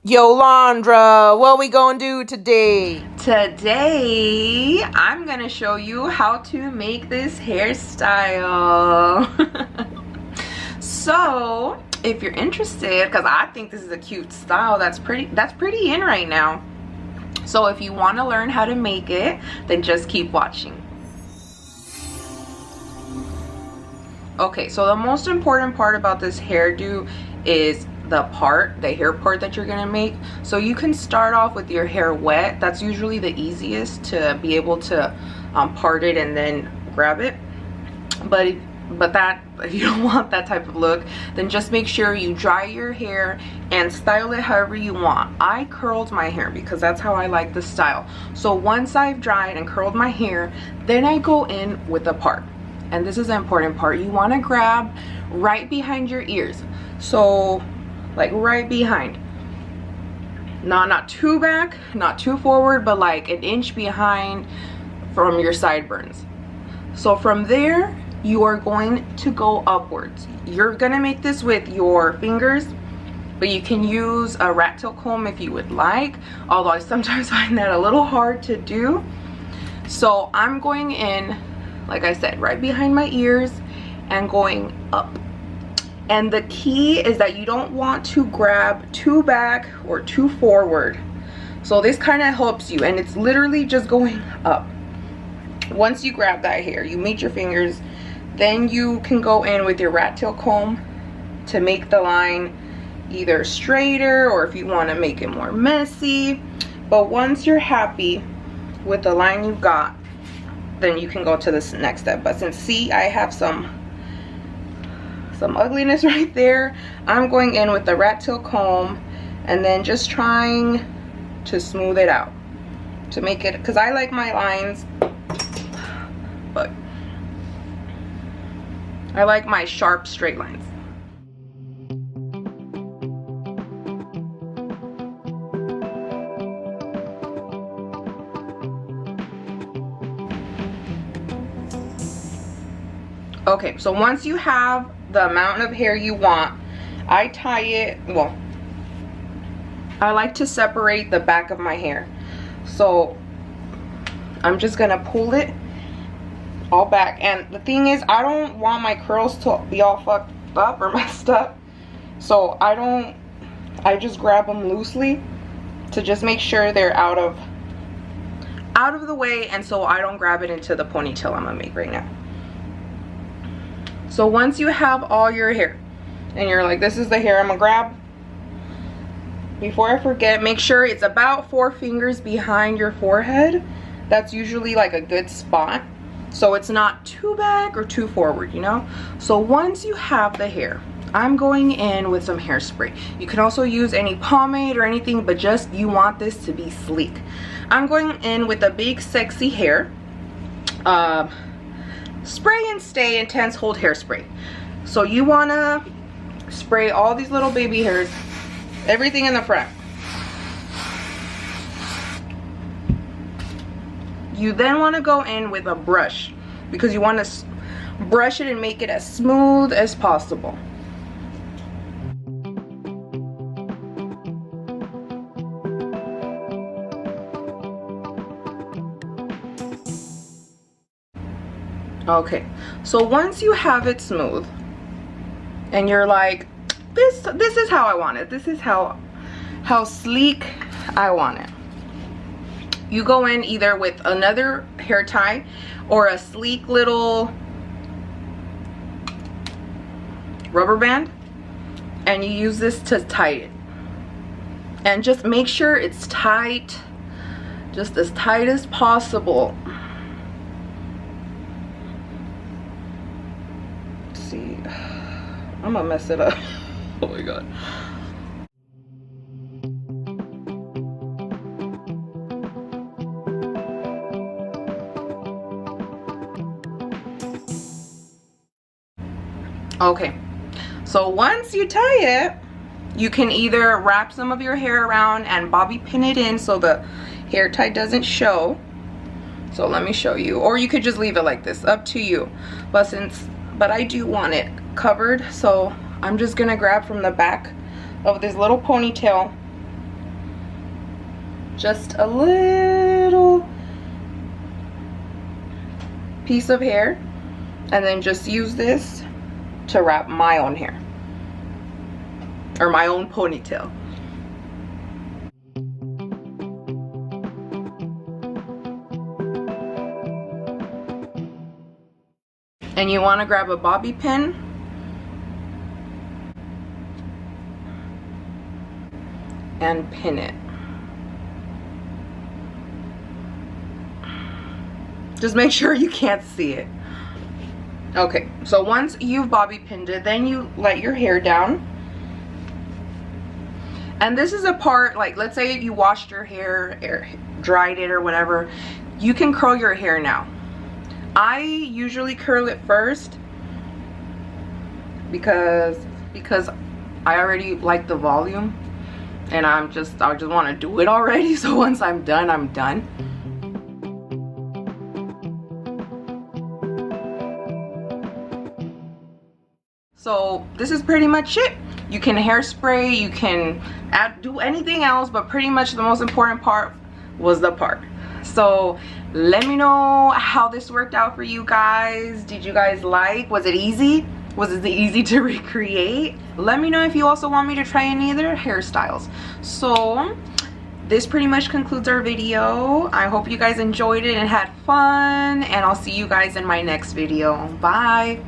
Yolanda, what we gonna do today? Today, I'm gonna show you how to make this hairstyle. So, if you're interested, because I think this is a cute style that's pretty in right now. So if you want to learn how to make it, then just keep watching. Okay, so the most important part about this hairdo is the hair part that you're gonna make. So you can start off with your hair wet. That's usually the easiest to be able to part it and then grab it. But if you don't want that type of look, then just make sure you dry your hair and style it however you want. I curled my hair because that's how I like the style. So once I've dried and curled my hair, then I go in with the part. And this is the important part. You want to grab right behind your ears. So like right behind. Not too back, not too forward, but like an inch behind from your sideburns. So from there, you are going to go upwards. You're gonna make this with your fingers, but you can use a rat tail comb if you would like, although I sometimes find that a little hard to do. So I'm going in, like I said, right behind my ears and going up. And the key is that you don't want to grab too back or too forward. So this kind of helps you, and it's literally just going up. Once you grab that hair, you meet your fingers, then you can go in with your rat tail comb to make the line either straighter or if you want to make it more messy. But once you're happy with the line you've got, then you can go to this next step. But since I have some ugliness right there, I'm going in with the rat tail comb and then just trying to smooth it out to make it, because I like my lines, but I like my sharp straight lines. Okay, so once you have the amount of hair you want, I tie it, well, I like to separate the back of my hair. So I'm just gonna pull it all back. And the thing is, I don't want my curls to be all fucked up or messed up. So I just grab them loosely to just make sure they're out of the way, and so I don't grab it into the ponytail I'm gonna make right now. So once you have all your hair and you're like, this is the hair I'm gonna grab, before I forget, make sure it's about 4 fingers behind your forehead. That's usually like a good spot, so it's not too back or too forward, you know. So once you have the hair, I'm going in with some hairspray. You can also use any pomade or anything, but just you want this to be sleek. I'm going in with a big sexy hair spray and stay intense hold hairspray. So you want to spray all these little baby hairs, everything in the front. You then want to go in with a brush because you want to brush it and make it as smooth as possible. Okay, so once you have it smooth and you're like, this is how I want it, this is how sleek I want it, you go in either with another hair tie or a sleek little rubber band, and you use this to tie it. And just make sure it's tight, just as tight as possible. See, I'm gonna mess it up. Oh my god. Okay, so once you tie it, you can either wrap some of your hair around and bobby pin it in so the hair tie doesn't show. So let me show you, or you could just leave it like this, up to you. But I do want it covered, so I'm just gonna grab from the back of this little ponytail just a little piece of hair, and then just use this to wrap my own hair, or my own ponytail. And you want to grab a bobby pin and pin it. Just make sure you can't see it. Okay, so once you've bobby pinned it, then you let your hair down. And this is a part, like, let's say you washed your hair, or dried it or whatever, you can curl your hair now. I usually curl it first because I already like the volume, and I just want to do it already. So once I'm done, I'm done. So this is pretty much it. You can hairspray, you can do anything else, but pretty much the most important part was the part. So let me know how this worked out for you guys. Did you guys like? Was it easy? Was it easy to recreate? Let me know if you also want me to try any other hairstyles. So this pretty much concludes our video. I hope you guys enjoyed it and had fun, and I'll see you guys in my next video. Bye.